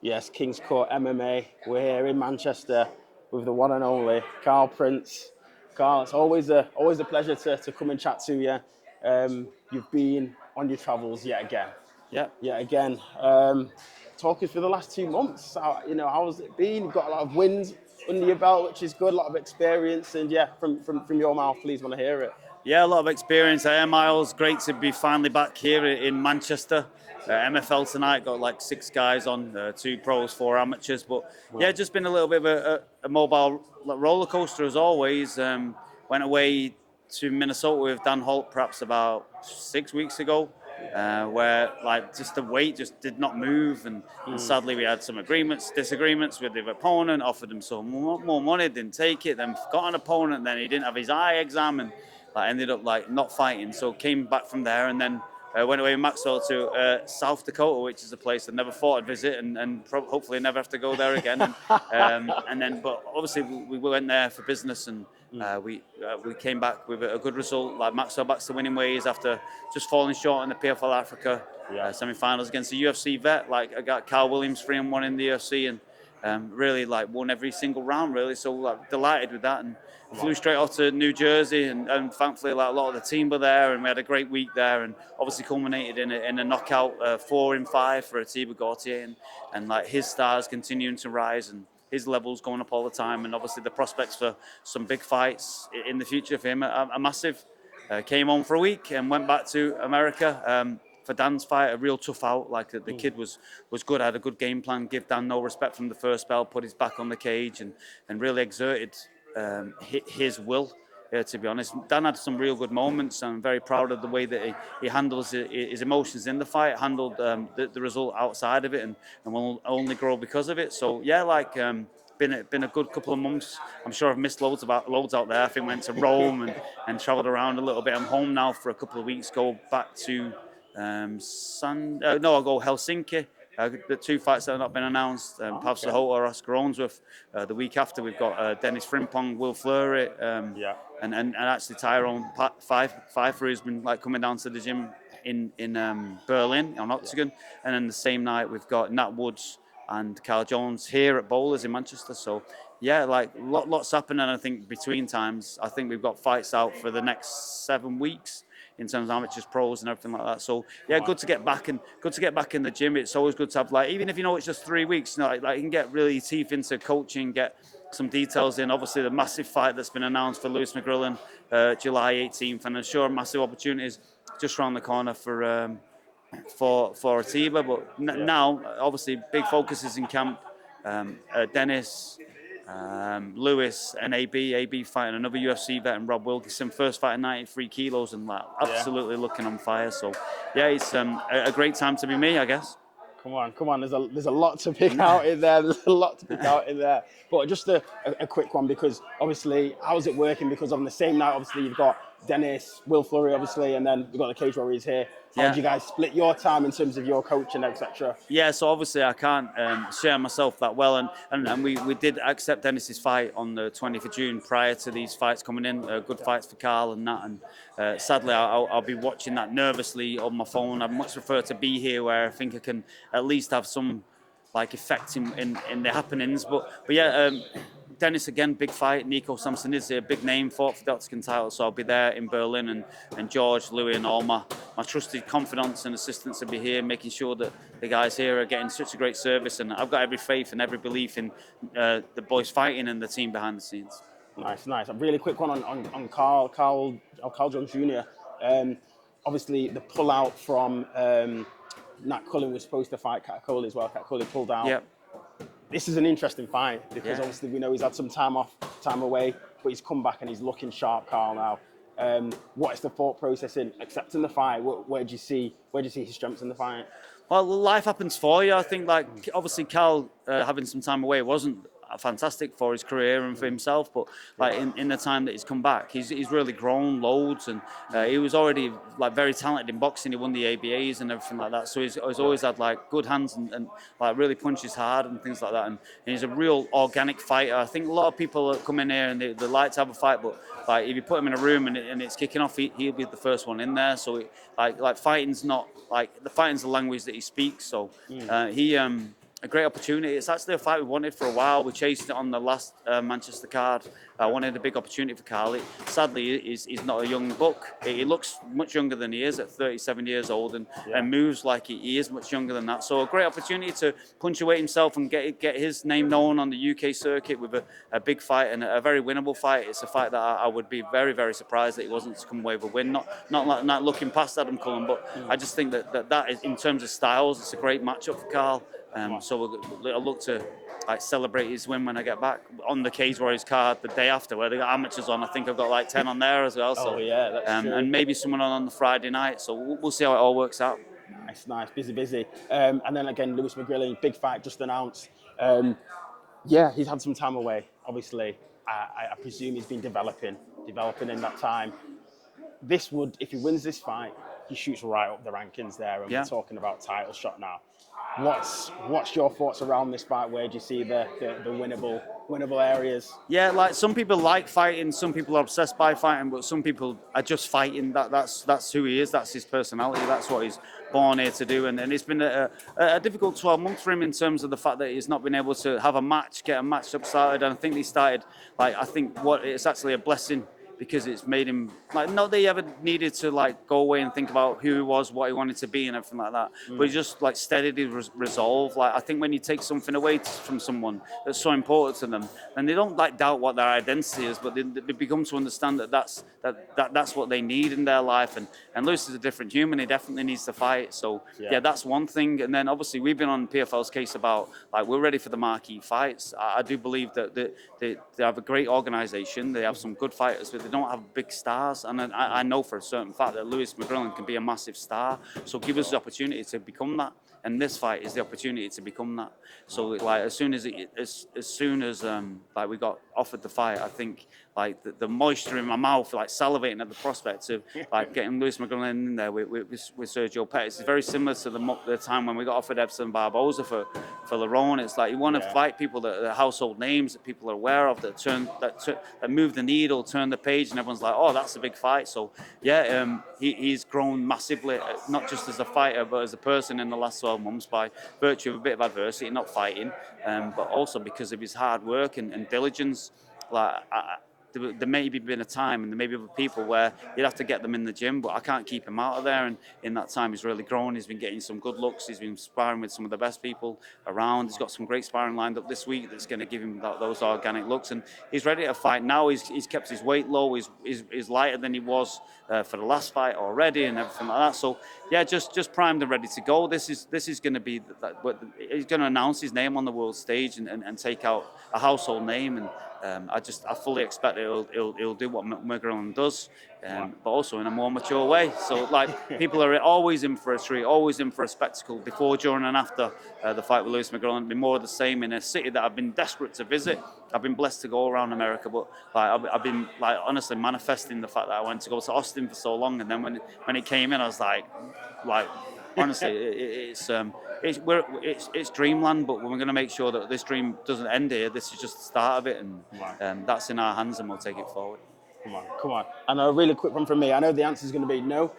Yes, King's Court MMA. We're here in Manchester with the one and only Carl Prince. Carl, it's always a pleasure to come and chat to you. You've been on your travels yet again. Yeah. Yet again. Talking for the last 2 months. How's it been? You've got a lot of wins under your belt, which is good. A lot of experience, and yeah, from your mouth, please want to hear it. Yeah, a lot of experience. Miles, great to be finally back here in Manchester. MFL tonight, got like 6 guys on, 2 pros, 4 amateurs. But yeah, just been a little bit of a mobile roller coaster as always. Went away to Minnesota with Dan Holt perhaps about 6 weeks ago, where like just the weight just did not move, and sadly we had some disagreements with the opponent. Offered him some more money, didn't take it. Then got an opponent, then he didn't have his eye exam, and ended up like not fighting. So came back from there, and then went away with Maxwell to South Dakota, which is a place I never thought I'd visit, and hopefully never have to go there again. And then, but obviously we went there for business, and we came back with a good result. Like Maxwell back to winning ways after just falling short in the PFL Africa semi-finals against a UFC vet. Like I got Carl Williams 3-1 in the UFC, and really like won every single round really. So like delighted with that, and flew straight off to New Jersey, and thankfully like a lot of the team were there, and we had a great week there, and obviously culminated in a knockout 4-5 for Ateba Gautier, and like his stars continuing to rise, and his levels going up all the time, and obviously the prospects for some big fights in the future for him are massive. Came home for a week and went back to America for Dan's fight, a real tough out. Like the kid was good, had a good game plan, give Dan no respect from the first bell, put his back on the cage, and really exerted his will. To be honest, Dan had some real good moments. I'm very proud of the way that he handles his emotions in the fight, handled the result outside of it, and will only grow because of it. So yeah, like been a good couple of months. I'm sure I've missed loads out there. I think went to Rome and travelled around a little bit. I'm home now for a couple of weeks. Go back to I'll go Helsinki. The 2 fights that have not been announced, Pav Sahota, Oscar Owensworth. The week after, we've got Dennis Frimpong, Will Fleury, and actually Tyrone Pfeiffer, who's been like coming down to the gym in Berlin on OKTAGON. And then the same night, we've got Nat Woods and Carl Jones here at Bowlers in Manchester. So yeah, like lots happening. I think between times, I think we've got fights out for the next 7 weeks in terms of amateurs, pros, and everything like that. So yeah, good to get back in the gym. It's always good to have, like, even if you know it's just 3 weeks, you know, like you can get really teeth into coaching, get some details in. Obviously, the massive fight that's been announced for Lewis McGrillen, July 18th, and I'm sure massive opportunities just around the corner for Ateba. But now, obviously, big focus is in camp. Dennis, Lewis and AB fighting another UFC vet, and Rob Wilkinson, first fight at 93 kilos, and like absolutely looking on fire. So yeah, it's a great time to be me, I guess. Come on. There's a lot to pick out in there. But just a quick one, because obviously, how's it working? Because on the same night, obviously, you've got Dennis, Will Fleury, obviously, and then we've got the Cage Warriors here. How do you guys split your time in terms of your coaching, etc.? Yeah, so obviously I can't share myself that well, and we did accept Dennis's fight on the 20th of June prior to these fights coming in. Good fights for Carl and that, and sadly I'll be watching that nervously on my phone. I'd much prefer to be here, where I think I can at least have some like effect in the happenings. But yeah. Dennis again, big fight. Nico Samson is a big name for the OKTAGON title, so I'll be there in Berlin, and George, Louis, and all my trusted confidants and assistants will be here, making sure that the guys here are getting such a great service. And I've got every faith and every belief in the boys fighting and the team behind the scenes. Nice. A really quick one on Carl Jones Jr. Obviously, the pullout from Nat Cullen was supposed to fight Cat Coley as well. Cat Coley pulled out. Yep. This is an interesting fight, because obviously we know he's had some time away, but he's come back and he's looking sharp, Carl, now. What is the thought process in accepting the fight? Where do you see his strengths in the fight? Well, life happens for you. I think, like, obviously Carl having some time away wasn't fantastic for his career and for himself, but like in the time that he's come back, he's really grown loads, and he was already like very talented in boxing. He won the ABAs and everything like that, so he's always had like good hands, and like really punches hard and things like that, and he's a real organic fighter. I think a lot of people come in here and they like to have a fight, but like if you put him in a room and it's kicking off, he'll be the first one in there. So like fighting's not like, the fighting's the language that he speaks. So a great opportunity. It's actually a fight we wanted for a while. We chased it on the last Manchester card. I wanted a big opportunity for Carl. Sadly, he's not a young buck. He looks much younger than he is at 37 years old, and moves like he is much younger than that. So a great opportunity to punctuate himself and get his name known on the UK circuit with a big fight and a very winnable fight. It's a fight that I would be very, very surprised that he wasn't to come away with a win. Not looking past Adam Cullen, but I just think that is, in terms of styles, it's a great matchup for Carl. So I'll look to celebrate his win when I get back on the Cage Warriors card the day after, where they got amateurs on. I think I've got like 10 on there as well. So, that's true. And maybe someone on the Friday night. So we'll see how it all works out. Nice, busy. And then again, Lewis McGrillen, big fight just announced. He's had some time away. Obviously, I presume he's been developing in that time. This would, if he wins this fight, he shoots right up the rankings there, and we're talking about title shot now. What's your thoughts around this fight? Where do you see the winnable areas? Yeah, like some people like fighting, some people are obsessed by fighting, but some people are just fighting. That's who he is. That's his personality. That's what he's born here to do. And it's been a difficult 12 months for him in terms of the fact that he's not been able to have a match, get a match up started. And I think he started I think it's actually a blessing, because it's made him not that he ever needed to go away and think about who he was, what he wanted to be, and everything like that. But he just steadily resolve. I think when you take something away from someone that's so important to them, and they don't doubt what their identity is, but they become to understand that's what they need in their life. And Lewis is a different human. He definitely needs to fight. So that's one thing. And then obviously we've been on PFL's case about we're ready for the marquee fights. I do believe that they have a great organisation. They have some good fighters, but they don't have big stars. And I know for a certain fact that Lewis McGrillen can be a massive star. So give us the opportunity to become that. And this fight is the opportunity to become that. So as soon as we got offered the fight, I think the moisture in my mouth, salivating at the prospect of getting Lewis McGrillen in there with Sergio Pettis. It's very similar to the time when we got offered Edson Barboza for Lerone. It's you want to fight people that are household names that people are aware of, that move the needle, turn the page, and everyone's oh, that's a big fight. So he's grown massively, not just as a fighter but as a person in the last 12 months by virtue of a bit of adversity, not fighting, but also because of his hard work and diligence. There may be been a time, and there may be other people where you'd have to get them in the gym, but I can't keep him out of there. And in that time, he's really grown. He's been getting some good looks. He's been sparring with some of the best people around. He's got some great sparring lined up this week that's going to give him those organic looks. And he's ready to fight now. He's kept his weight low. He's lighter than he was for the last fight already, and everything like that. So just primed and ready to go. This is going to be he's going to announce his name on the world stage and take out a household name. And I fully expect he'll do what McGrillen does, but also in a more mature way. So people are always in for a treat, always in for a spectacle before, during, and after the fight with Lewis McGrillen. It'll be more of the same in a city that I've been desperate to visit. I've been blessed to go around America, but I've been honestly manifesting the fact that I went to go to Austin for so long, and then when it came in, I was honestly, it's dreamland, but we're going to make sure that this dream doesn't end here. This is just the start of it, and that's in our hands, and we'll take it forward. Come on. And a really quick one from me. I know the answer is going to be no.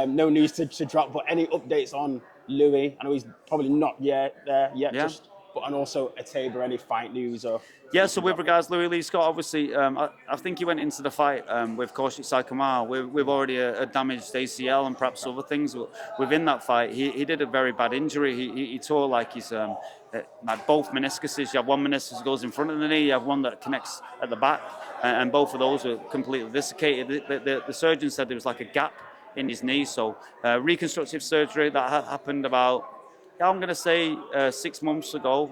No news to drop, but any updates on Louis? I know he's probably not there yet. And also Ateba, any fight news or? Yeah, so with regards to Louis Lee Scott, obviously, I think he went into the fight with Gautier Saikama with already a damaged ACL and perhaps other things. Within that fight, he did a very bad injury. He tore his both meniscuses. You have one meniscus that goes in front of the knee, you have one that connects at the back, and both of those were completely desiccated. The surgeon said there was a gap in his knee, so reconstructive surgery that happened about, I'm going to say 6 months ago.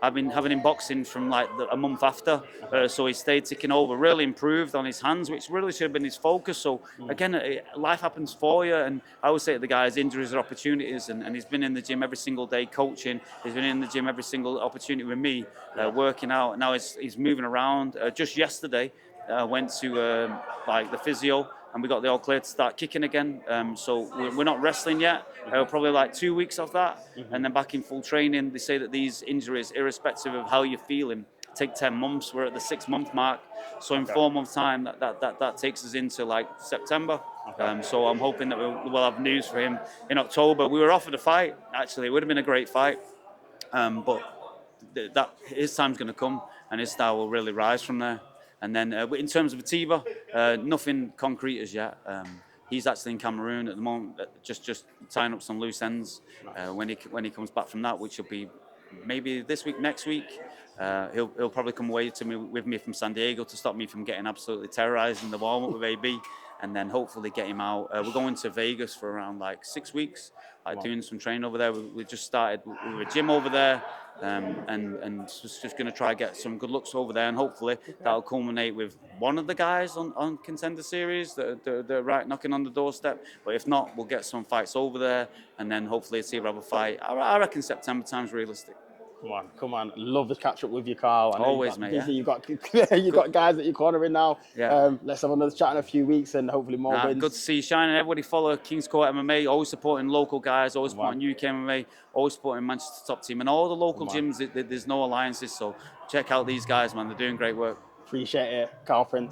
I've been having him boxing from a month after, so he stayed ticking over, really improved on his hands, which really should have been his focus. So again, life happens for you, and I always say to the guys, injuries are opportunities, and he's been in the gym every single day coaching. He's been in the gym every single opportunity with me, working out. Now he's moving around. Just yesterday, went to the physio, and we got the all clear to start kicking again. So we're not wrestling yet. We're probably 2 weeks off that, and then back in full training. They say that these injuries, irrespective of how you're feeling, take 10 months. We're at the 6 month mark. So in 4 months time, that takes us into September. So I'm hoping that we'll have news for him in October. We were offered a fight, actually. It would have been a great fight. But that his time's going to come, and his style will really rise from there. And then in terms of Ateba, nothing concrete as yet. He's actually in Cameroon at the moment, just tying up some loose ends. When he comes back from that, which will be maybe this week, next week, he'll probably come away with me from San Diego to stop me from getting absolutely terrorized in the warm-up with AB, and then hopefully get him out. We're going to Vegas for around like 6 weeks, doing some training over there. We just started with a gym over there, and just going to try to get some good looks over there, and hopefully that'll culminate with one of the guys on Contender Series that are right knocking on the doorstep. But if not, we'll get some fights over there, and then hopefully see if we have a fight. I reckon September time's realistic. Come on. Love to catch up with you, Carl. I know Always, mate. Yeah. You've got guys that you're cornering now. Yeah. Let's have another chat in a few weeks and hopefully more wins. Good to see you shining. Everybody follow King's Court MMA. Always supporting local guys. Always supporting UK MMA. Always supporting Manchester top team and all the local gyms. There's no alliances, so check out these guys, man. They're doing great work. Appreciate it, Carl Prince.